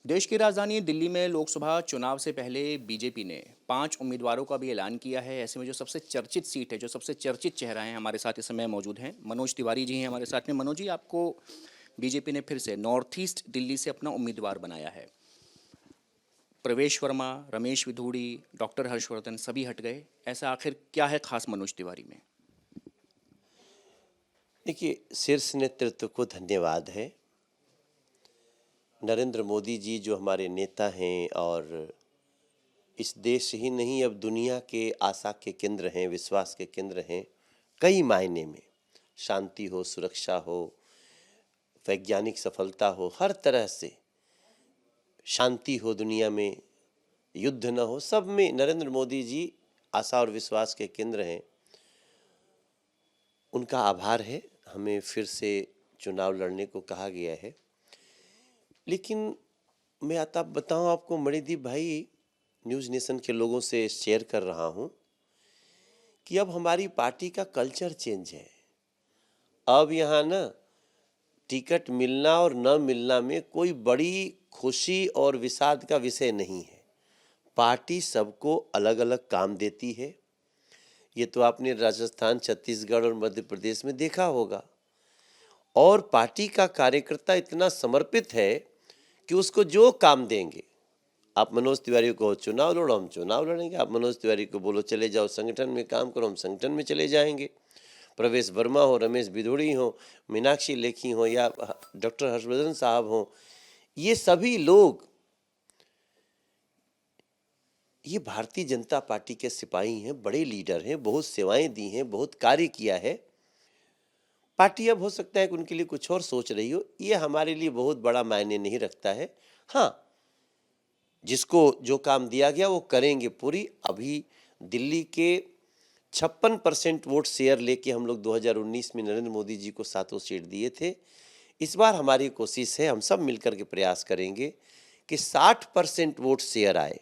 देश की राजधानी दिल्ली में लोकसभा चुनाव से पहले बीजेपी ने 5 उम्मीदवारों का भी ऐलान किया है। ऐसे में जो सबसे चर्चित सीट है, जो सबसे चर्चित चेहरा है, हमारे साथ इस समय मौजूद हैं मनोज तिवारी जी हैं हमारे साथ में। मनोज जी, आपको बीजेपी ने फिर से नॉर्थ ईस्ट दिल्ली से अपना उम्मीदवार बनाया है। प्रवेश वर्मा, रमेश विधूड़ी, डॉक्टर हर्षवर्धन सभी हट गए। ऐसा आखिर क्या है खास मनोज तिवारी में? देखिए, शीर्ष नेतृत्व को धन्यवाद है। नरेंद्र मोदी जी जो हमारे नेता हैं और इस देश ही नहीं अब दुनिया के आशा के केंद्र हैं, विश्वास के केंद्र हैं। कई मायने में शांति हो, सुरक्षा हो, वैज्ञानिक सफलता हो, हर तरह से शांति हो दुनिया में, युद्ध न हो, सब में नरेंद्र मोदी जी आशा और विश्वास के केंद्र हैं। उनका आभार है, हमें फिर से चुनाव लड़ने को कहा गया है। लेकिन मैं आता बताऊं आपको मणिदीप भाई, न्यूज़ नेशन के लोगों से शेयर कर रहा हूं कि अब हमारी पार्टी का कल्चर चेंज है। अब यहाँ ना टिकट मिलना और न मिलना में कोई बड़ी खुशी और विषाद का विषय नहीं है। पार्टी सबको अलग अलग काम देती है। ये तो आपने राजस्थान, छत्तीसगढ़ और मध्य प्रदेश में देखा होगा। और पार्टी का कार्यकर्ता इतना समर्पित है कि उसको जो काम देंगे, आप मनोज तिवारी को चुनाव लड़ो, हम चुनाव लड़ेंगे। आप मनोज तिवारी को बोलो चले जाओ संगठन में काम करो, हम संगठन में चले जाएंगे। प्रवेश वर्मा हो, रमेश बिधूड़ी हो, मीनाक्षी लेखी हो या डॉक्टर हर्षवर्धन साहब हो, ये सभी लोग ये भारतीय जनता पार्टी के सिपाही हैं, बड़े लीडर हैं, बहुत सेवाएं दी हैं, बहुत कार्य किया है। पार्टी अब हो सकता है कि उनके लिए कुछ और सोच रही हो, ये हमारे लिए बहुत बड़ा मायने नहीं रखता है। हाँ, जिसको जो काम दिया गया वो करेंगे पूरी। अभी दिल्ली के 56% वोट शेयर लेके हम लोग 2019 में नरेंद्र मोदी जी को 7 सीट दिए थे। इस बार हमारी कोशिश है, हम सब मिलकर के प्रयास करेंगे कि 60% वोट शेयर आए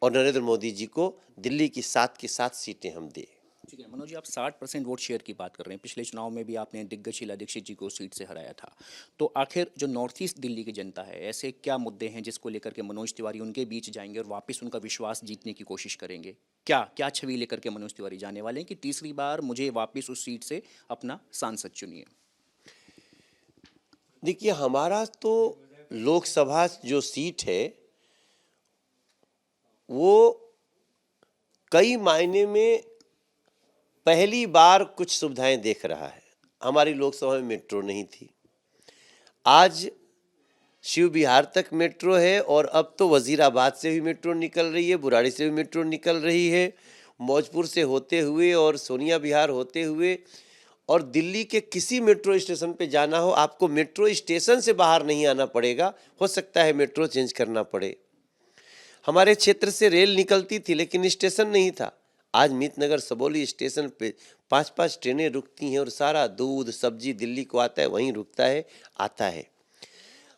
और नरेंद्र मोदी जी को दिल्ली की 7 की 7 सीटें हम दें। ठीक है मनोज जी, आप 60% वोट शेयर की बात कर रहे हैं। पिछले चुनाव में भी आपने दिग्गज शीला दीक्षित जी को सीट से हराया था। तो आखिर जो नॉर्थ ईस्ट दिल्ली की जनता है, ऐसे क्या मुद्दे हैं जिसको लेकर के मनोज तिवारी उनके बीच जाएंगे और वापस उनका विश्वास जीतने की कोशिश करेंगे? क्या क्या छवि लेकर के मनोज तिवारी जाने वाले हैं कि तीसरी बार मुझे वापस उस सीट से अपना सांसद चुनिए? देखिए, हमारा तो लोकसभा जो सीट है वो कई मायने में पहली बार कुछ सुविधाएं देख रहा है। हमारी लोकसभा में मेट्रो नहीं थी, आज शिव विहार तक मेट्रो है और अब तो वजीराबाद से भी मेट्रो निकल रही है, बुराड़ी से भी मेट्रो निकल रही है, मौजपुर से होते हुए और सोनिया विहार होते हुए। और दिल्ली के किसी मेट्रो स्टेशन पे जाना हो, आपको मेट्रो स्टेशन से बाहर नहीं आना पड़ेगा। हो सकता है मेट्रो चेंज करना पड़े। हमारे क्षेत्र से रेल निकलती थी लेकिन स्टेशन नहीं था। आज मीतनगर सबौली स्टेशन पे 5-5 ट्रेनें रुकती हैं और सारा दूध सब्जी दिल्ली को आता है, वहीं रुकता है, आता है।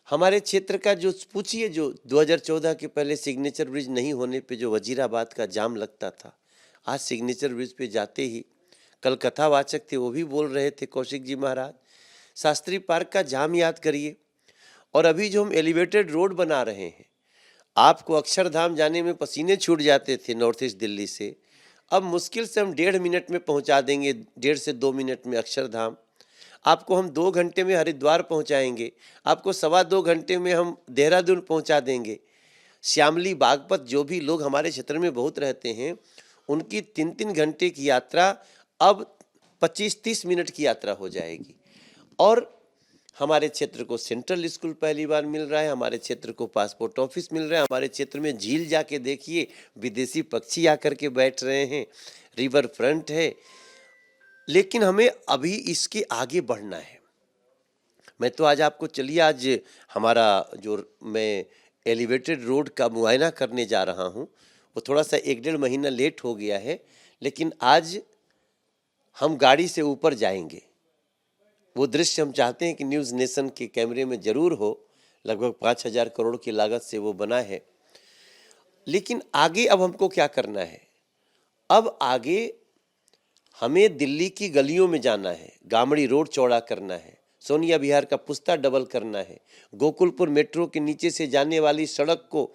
हमारे क्षेत्र का जो पूछिए, जो 2014 के पहले सिग्नेचर ब्रिज नहीं होने पे जो वजीराबाद का जाम लगता था, आज सिग्नेचर ब्रिज पे जाते ही कल कथावाचक थे वो भी बोल रहे थे, कौशिक जी महाराज, शास्त्री पार्क का जाम याद करिए। और अभी जो हम एलिवेटेड रोड बना रहे हैं, आपको अक्षरधाम जाने में पसीने छूट जाते थे नॉर्थ ईस्ट दिल्ली से, अब मुश्किल से हम 1.5 मिनट में पहुंचा देंगे, 1.5 से 2 मिनट में अक्षरधाम। आपको हम 2 घंटे में हरिद्वार पहुंचाएंगे, आपको 2.25 घंटे में हम देहरादून पहुंचा देंगे। श्यामली बागपत, जो भी लोग हमारे क्षेत्र में बहुत रहते हैं, उनकी 3-3 घंटे की यात्रा अब 25-30 मिनट की यात्रा हो जाएगी। और हमारे क्षेत्र को सेंट्रल स्कूल पहली बार मिल रहा है, हमारे क्षेत्र को पासपोर्ट ऑफिस मिल रहा है, हमारे क्षेत्र में झील जाके देखिए, विदेशी पक्षी आकर के बैठ रहे हैं, रिवर फ्रंट है। लेकिन हमें अभी इसके आगे बढ़ना है। मैं तो आज आपको चलिए, आज हमारा जो मैं एलिवेटेड रोड का मुआयना करने जा रहा हूँ, वो थोड़ा सा 1-1.5 महीना लेट हो गया है, लेकिन आज हम गाड़ी से ऊपर जाएंगे। वो दृश्य हम चाहते हैं कि न्यूज़ नेशन के कैमरे में जरूर हो। लगभग 5,000 करोड़ की लागत से वो बना है। लेकिन आगे अब हमको क्या करना है? अब आगे हमें दिल्ली की गलियों में जाना है, गामड़ी रोड चौड़ा करना है, सोनिया विहार का पुस्ता डबल करना है, गोकुलपुर मेट्रो के नीचे से जाने वाली सड़क को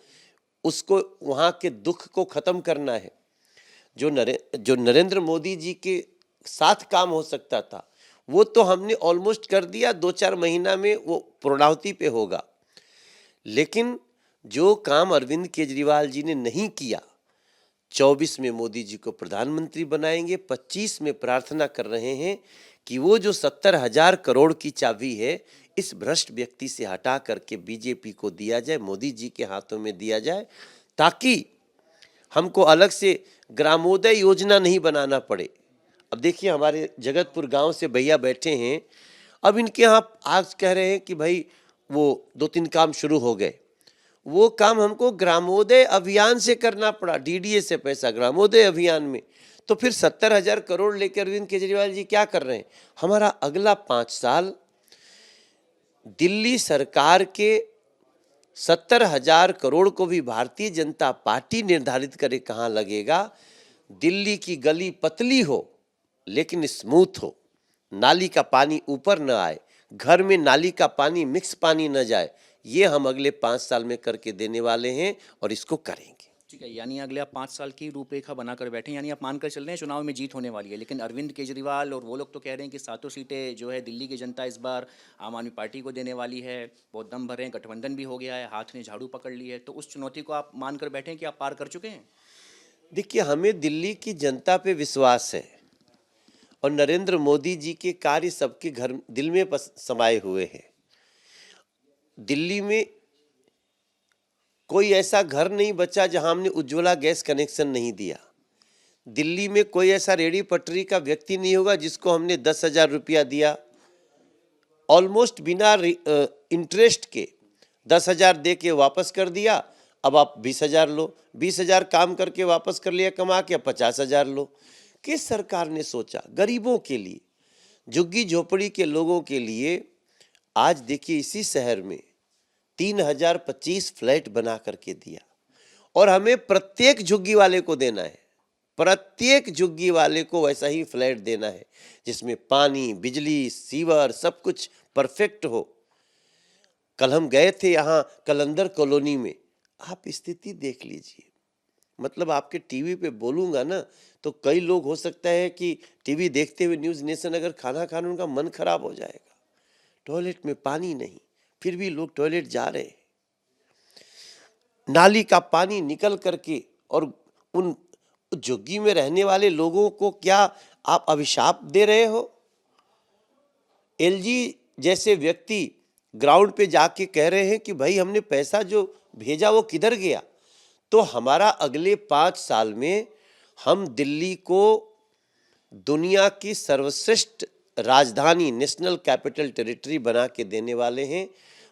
उसको वहाँ के दुख को ख़त्म करना है। जो नरेंद्र मोदी जी के साथ काम हो सकता था वो तो हमने ऑलमोस्ट कर दिया, 2-4 महीना में वो पूर्णाहुति पे होगा। लेकिन जो काम अरविंद केजरीवाल जी ने नहीं किया, 24 में मोदी जी को प्रधानमंत्री बनाएंगे, 25 में प्रार्थना कर रहे हैं कि वो जो 70,000 करोड़ की चाबी है इस भ्रष्ट व्यक्ति से हटा करके बीजेपी को दिया जाए, मोदी जी के हाथों में दिया जाए, ताकि हमको अलग से ग्रामोदय योजना नहीं बनाना पड़े। अब देखिए हमारे जगतपुर गांव से भैया बैठे हैं, अब इनके यहाँ आज कह रहे हैं कि भाई वो 2-3 काम शुरू हो गए। वो काम हमको ग्रामोदय अभियान से करना पड़ा, डीडीए से पैसा ग्रामोदय अभियान में। तो फिर 70,000 करोड़ लेकर अरविंद केजरीवाल जी क्या कर रहे हैं? हमारा अगला 5 साल दिल्ली सरकार के 70,000 करोड़ को भी भारतीय जनता पार्टी निर्धारित करे कहाँ लगेगा। दिल्ली की गली पतली हो लेकिन स्मूथ हो, नाली का पानी ऊपर न आए, घर में नाली का पानी मिक्स पानी न जाए, ये हम अगले 5 साल में करके देने वाले हैं और इसको करेंगे। ठीक है, यानी अगले आप 5 साल की रूपरेखा बनाकर बैठे हैं, यानी आप मानकर चल रहे हैं चुनाव में जीत होने वाली है। लेकिन अरविंद केजरीवाल और वो लोग तो कह रहे हैं कि 7 सीटें जो है दिल्ली की जनता इस बार आम आदमी पार्टी को देने वाली है, बहुत दम भर रहे हैं, गठबंधन भी हो गया है, हाथ ने झाड़ू पकड़ ली है। तो उस चुनौती को आप मानकर बैठे हैं कि आप पार कर चुके हैं? देखिए हमें दिल्ली की जनता पे विश्वास है और नरेंद्र मोदी जी के कार्य सबके घर दिल में समाये हुए हैं। दिल्ली में कोई ऐसा घर नहीं बचा जहां हमने उज्ज्वला गैस कनेक्शन नहीं दिया। दिल्ली में कोई ऐसा रेडी पटरी का व्यक्ति नहीं होगा जिसको हमने 10,000 रुपया दिया, ऑलमोस्ट बिना इंटरेस्ट के 10,000 दे के वापस कर दिया। अब आप 20,000 लो, 20,000 काम करके वापस कर लिया कमा के, अब 50,000 लो। किस सरकार ने सोचा गरीबों के लिए, झुग्गी झोपड़ी के लोगों के लिए? आज देखिए इसी शहर में 3,025 फ्लैट बना करके दिया और हमें प्रत्येक झुग्गी वाले को देना है, प्रत्येक झुग्गी वाले को वैसा ही फ्लैट देना है जिसमें पानी, बिजली, सीवर सब कुछ परफेक्ट हो। कल हम गए थे यहाँ कलंदर कॉलोनी में, आप स्थिति देख लीजिए। मतलब आपके टीवी पे बोलूँगा ना तो कई लोग हो सकता है कि टीवी देखते हुए न्यूज़ नेशन अगर खाना खाने उनका मन खराब हो जाएगा। टॉयलेट में पानी नहीं, फिर भी लोग टॉयलेट जा रहे हैं। नाली का पानी निकल करके, और उन झुग्गी में रहने वाले लोगों को क्या आप अभिशाप दे रहे हो? एलजी जैसे व्यक्ति ग्राउंड पे जाके कह रहे हैं कि भाई हमने पैसा जो भेजा वो किधर गया? तो हमारा अगले 5 साल में हम दिल्ली को दुनिया की सर्वश्रेष्ठ राजधानी, नेशनल कैपिटल टेरिटरी बना के देने वाले हैं।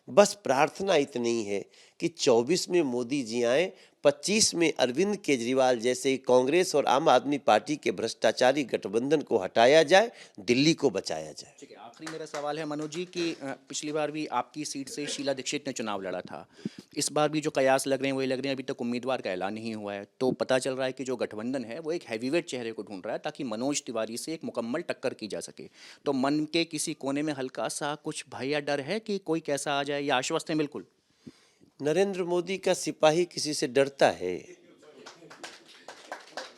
बस प्रार्थना इतनी है कि 24 में मोदी जी आए, 25 में अरविंद केजरीवाल जैसे कांग्रेस और आम आदमी पार्टी के भ्रष्टाचारी गठबंधन को हटाया जाए, दिल्ली को बचाया जाए। ठीक है, आखिरी मेरा सवाल है मनोज जी कि पिछली बार भी आपकी सीट से शीला दीक्षित ने चुनाव लड़ा था, इस बार भी जो कयास लग रहे हैं वही लग रहे हैं, अभी तक उम्मीदवार का ऐलान नहीं हुआ है। तो पता चल रहा है कि जो गठबंधन है वो एक हैवीवेट चेहरे को ढूंढ रहा है ताकि मनोज तिवारी से एक मुकम्मल टक्कर की जा सके। तो मन के किसी कोने में हल्का सा कुछ भय या डर है कि कोई कैसा आ जाए, या आश्वस्त है बिल्कुल? नरेंद्र मोदी का सिपाही किसी से डरता है?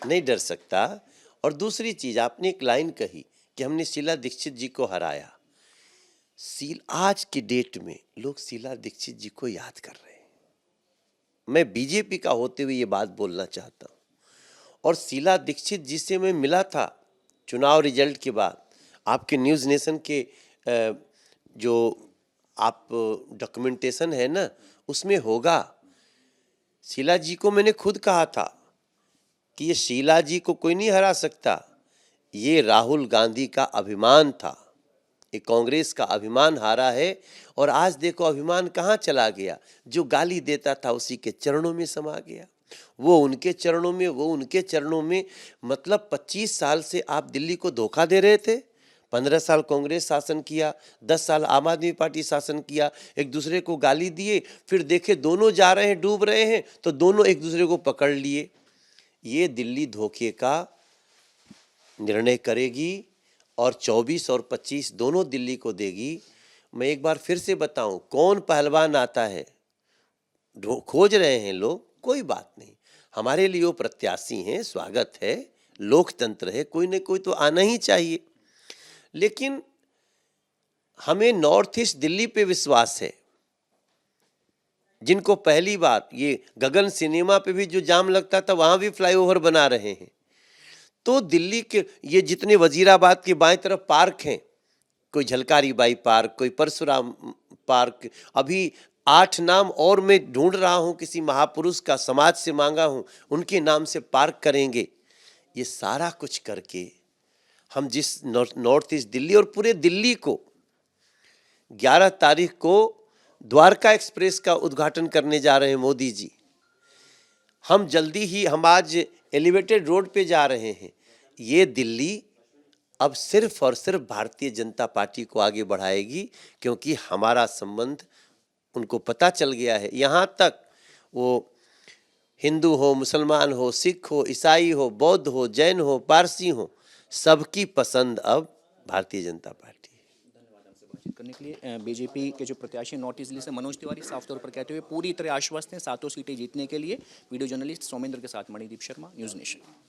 नहीं डर सकता। और दूसरी चीज, आपने एक लाइन कही कि हमने शीला दीक्षित जी को हराया। आज की डेट में लोग शीला दीक्षित जी को याद कर रहे हैं। मैं बीजेपी का होते हुए ये बात बोलना चाहता हूँ। और शीला दीक्षित जी से मैं मिला था चुनाव रिजल्ट के बाद, आपके न्यूज़ नेशन के जो आप डॉक्यूमेंटेशन है ना उसमें होगा। शीला जी को मैंने खुद कहा था कि ये शीला जी को कोई नहीं हरा सकता, ये राहुल गांधी का अभिमान था, ये कांग्रेस का अभिमान हारा है। और आज देखो अभिमान कहाँ चला गया? जो गाली देता था उसी के चरणों में समा गया, वो उनके चरणों में, वो उनके चरणों में। मतलब 25 साल से आप दिल्ली को धोखा दे रहे थे। 15 साल कांग्रेस शासन किया, 10 साल आम आदमी पार्टी शासन किया, एक दूसरे को गाली दिए, फिर देखे दोनों जा रहे हैं, डूब रहे हैं, तो दोनों एक दूसरे को पकड़ लिए। ये दिल्ली धोखे का निर्णय करेगी और 24 और 25 दोनों दिल्ली को देगी मैं एक बार फिर से बताऊं, कौन पहलवान आता है, खोज रहे हैं लोग, कोई बात नहीं, हमारे लिए वो प्रत्याशी हैं, स्वागत है, लोकतंत्र है, कोई न कोई तो आना ही चाहिए। लेकिन हमें नॉर्थ ईस्ट दिल्ली पे विश्वास है, जिनको पहली बार ये गगन सिनेमा पे भी जो जाम लगता था वहां भी फ्लाईओवर बना रहे हैं। तो दिल्ली के ये जितने वजीराबाद के बाएं तरफ पार्क हैं, कोई झलकारी बाई पार्क, कोई परशुराम पार्क, अभी 8 नाम और मैं ढूंढ रहा हूं, किसी महापुरुष का समाज से मांगा हूं, उनके नाम से पार्क करेंगे। ये सारा कुछ करके हम जिस नॉर्थ ईस्ट दिल्ली और पूरे दिल्ली को 11 तारीख को द्वारका एक्सप्रेस का उद्घाटन करने जा रहे हैं मोदी जी। हम जल्दी ही, हम आज एलिवेटेड रोड पे जा रहे हैं। ये दिल्ली अब सिर्फ और सिर्फ भारतीय जनता पार्टी को आगे बढ़ाएगी, क्योंकि हमारा संबंध उनको पता चल गया है। यहाँ तक वो हिंदू हो, मुसलमान हो, सिख हो, ईसाई हो, बौद्ध हो, जैन हो, पारसी हो, सबकी पसंद अब भारतीय जनता पार्टी है। बातचीत करने के लिए बीजेपी के जो प्रत्याशी नॉर्थ ईस्ट दिल्ली से मनोज तिवारी साफ तौर पर कहते हुए पूरी तरह आश्वस्त हैं 7 सीटें जीतने के लिए। वीडियो जर्नलिस्ट सौमेंद्र के साथ मणिदीप शर्मा, न्यूज़ नेशन।